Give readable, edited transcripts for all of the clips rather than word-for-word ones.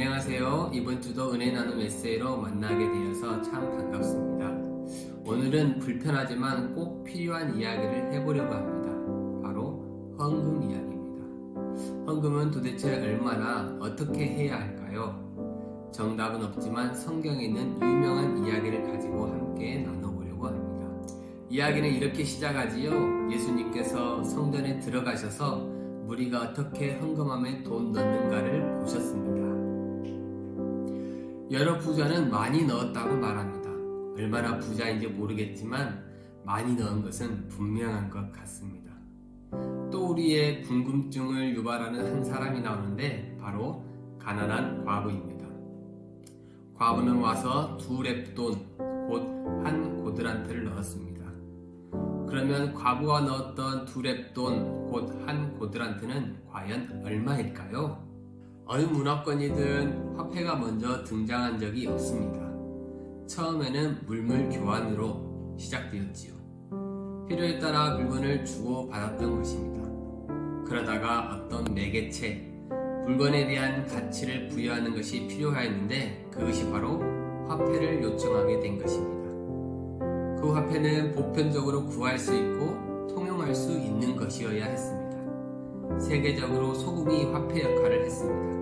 안녕하세요. 이번 주도 은혜 나눔 에세이로 만나게 되어서 참 반갑습니다. 오늘은 불편하지만 꼭 필요한 이야기를 해보려고 합니다. 바로 헌금 이야기입니다. 헌금은 도대체 얼마나 어떻게 해야 할까요? 정답은 없지만 성경에 있는 유명한 이야기를 가지고 함께 나눠보려고 합니다. 이야기는 이렇게 시작하지요. 예수님께서 성전에 들어가셔서 무리가 어떻게 헌금함에 돈 넣는가를 보셨습니다. 여러 부자는 많이 넣었다고 말합니다. 얼마나 부자인지 모르겠지만 많이 넣은 것은 분명한 것 같습니다. 또 우리의 궁금증을 유발하는 한 사람이 나오는데 바로 가난한 과부입니다. 과부는 와서 2렙돈, 곧 한 고드란트를 넣었습니다. 그러면 과부가 넣었던 2렙돈, 곧 한 고드란트는 과연 얼마일까요? 어느 문화권이든 화폐가 먼저 등장한 적이 없습니다. 처음에는 물물 교환으로 시작되었지요. 필요에 따라 물건을 주고 받았던 것입니다. 그러다가 어떤 매개체, 물건에 대한 가치를 부여하는 것이 필요하였는데 그것이 바로 화폐를 요청하게 된 것입니다. 그 화폐는 보편적으로 구할 수 있고 통용할 수 있는 것이어야 했습니다. 세계적으로 소금이 화폐 역할을 했습니다.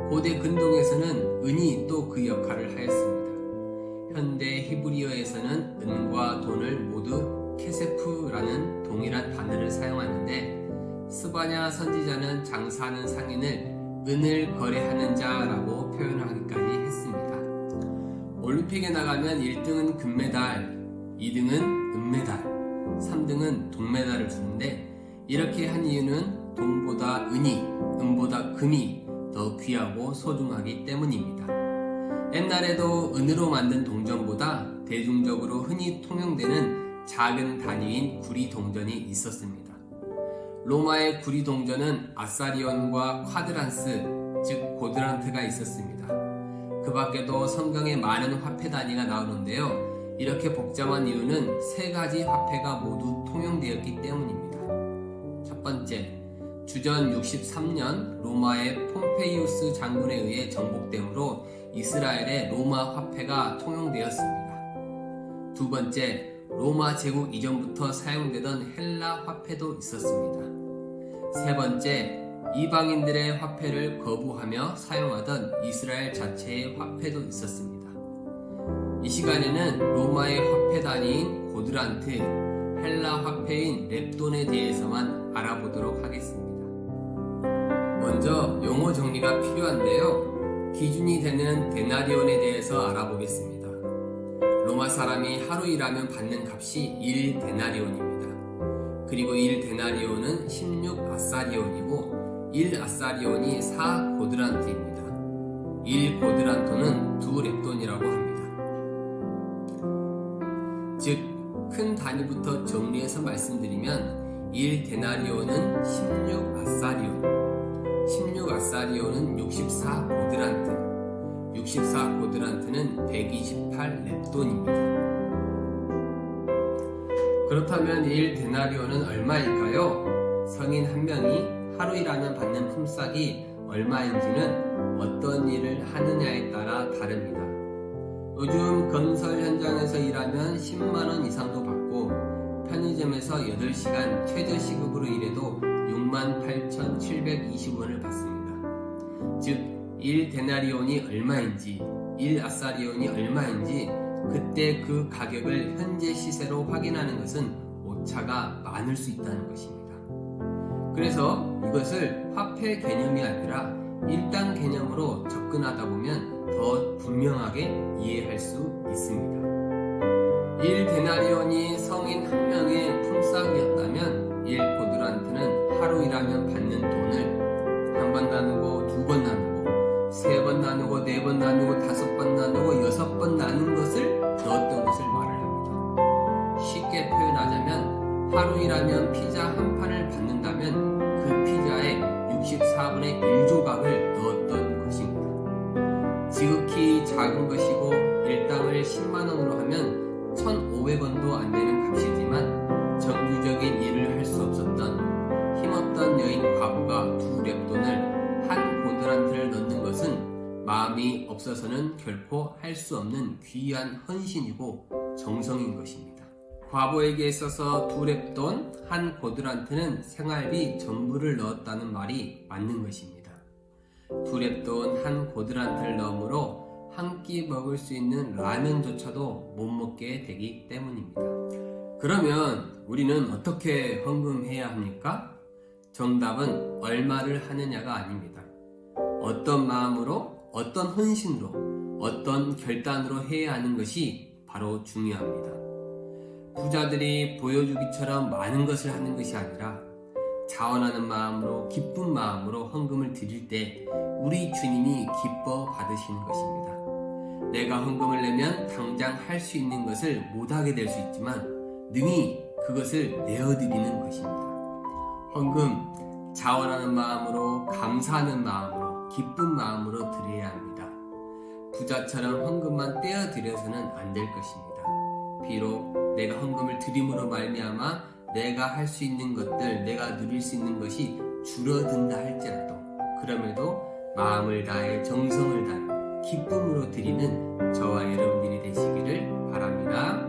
고대 근동에서는 은이 또 그 역할을 하였습니다. 현대 히브리어에서는 은과 돈을 모두 케세프라는 동일한 단어를 사용하는데 스바냐 선지자는 장사하는 상인을 은을 거래하는 자라고 표현하기까지 했습니다. 올림픽에 나가면 1등은 금메달, 2등은 은메달, 3등은 동메달을 주는데 이렇게 한 이유는 돈보다 은이, 은보다 금이 더 귀하고 소중하기 때문입니다. 옛날에도 은으로 만든 동전보다 대중적으로 흔히 통용되는 작은 단위인 구리 동전이 있었습니다. 로마의 구리 동전은 아사리온과 콰드란스, 즉 고드란트가 있었습니다. 그 밖에도 성경에 많은 화폐 단위가 나오는데요. 이렇게 복잡한 이유는 3가지 화폐가 모두 통용되었기 때문입니다. 첫 번째, 주전 63년 로마의 폼페이우스 장군에 의해 정복됨으로 이스라엘의 로마 화폐가 통용되었습니다. 두 번째, 로마 제국 이전부터 사용되던 헬라 화폐도 있었습니다. 세 번째, 이방인들의 화폐를 거부하며 사용하던 이스라엘 자체의 화폐도 있었습니다. 이 시간에는 로마의 화폐 단위인 고드란트, 헬라 화폐인 렙돈에 대해서만 알아보도록 하겠습니다. 먼저 용어 정리가 필요한데요. 기준이 되는 데나리온에 대해서 알아보겠습니다. 로마 사람이 하루 일하면 받는 값이 1데나리온입니다. 그리고 1데나리온은 16아사리온이고 1아사리온이 4고드란트입니다. 1고드란토는 2렙돈이라고 합니다. 즉, 큰 단위부터 정리해서 말씀드리면 1데나리온은 16아사리온, 16아사리온은 64고드란트, 64고드란트는 128렙돈입니다. 그렇다면 1데나리온은 얼마일까요? 성인 한 명이 하루 일하면 받는 품삯이 얼마인지는 어떤 일을 하느냐에 따라 다릅니다. 요즘 건설 현장에서 일하면 10만원 이상도 받고 편의점에서 8시간 최저시급으로 일해도 68,720원을 받습니다. 즉 1데나리온이 얼마인지 1아사리온이 얼마인지 그때 그 가격을 현재 시세로 확인하는 것은 오차가 많을 수 있다는 것입니다. 그래서 이것을 화폐 개념이 아니라 일당 개념으로 접근하다 보면 더 분명하게 이해할 수 있습니다. 1데나리온이 성인 한 명의 품삯이었다면 1고드란트는 하루 일하면 받는 돈을 한 번 나누고 2번 나누고 3번 나누고 4번 나누고 5번 나누고 6번 나눈 것을 넣었던 것을 말을 합니다. 쉽게 표현하자면 하루 일하면 피자 한 판을 받는다면 그 피자의 64분의 1조각을 넣었던 것입니다. 지극히 작은 것이고 일당을 10만원으로 하면 1,500원도 안 되는 값이지만 정규적인 일을 할 수 없었던 힘없던 여인 과부가 2렙돈을 한 고드란트를 넣는 것은 마음이 없어서는 결코 할 수 없는 귀한 헌신이고 정성인 것입니다. 과부에게 있어서 2렙돈 1고드란트는 생활비 전부를 넣었다는 말이 맞는 것입니다. 2렙돈 1고드란트를 넣으므로 한 끼 먹을 수 있는 라면조차도 못 먹게 되기 때문입니다. 그러면 우리는 어떻게 헌금해야 합니까? 정답은 얼마를 하느냐가 아닙니다. 어떤 마음으로, 어떤 헌신으로, 어떤 결단으로 해야 하는 것이 바로 중요합니다. 부자들이 보여주기처럼 많은 것을 하는 것이 아니라 자원하는 마음으로, 기쁜 마음으로 헌금을 드릴 때 우리 주님이 기뻐 받으시는 것입니다. 내가 헌금을 내면 당장 할 수 있는 것을 못하게 될 수 있지만 능히 그것을 내어드리는 것입니다. 헌금, 자원하는 마음으로, 감사하는 마음으로, 기쁜 마음으로 드려야 합니다. 부자처럼 헌금만 떼어드려서는 안 될 것입니다. 비록 내가 헌금을 드림으로 말미암아 내가 할 수 있는 것들, 내가 누릴 수 있는 것이 줄어든다 할지라도 그럼에도 마음을 다해 정성을 다해 기쁨으로 드리는 저와 여러분들이 되시기를 바랍니다.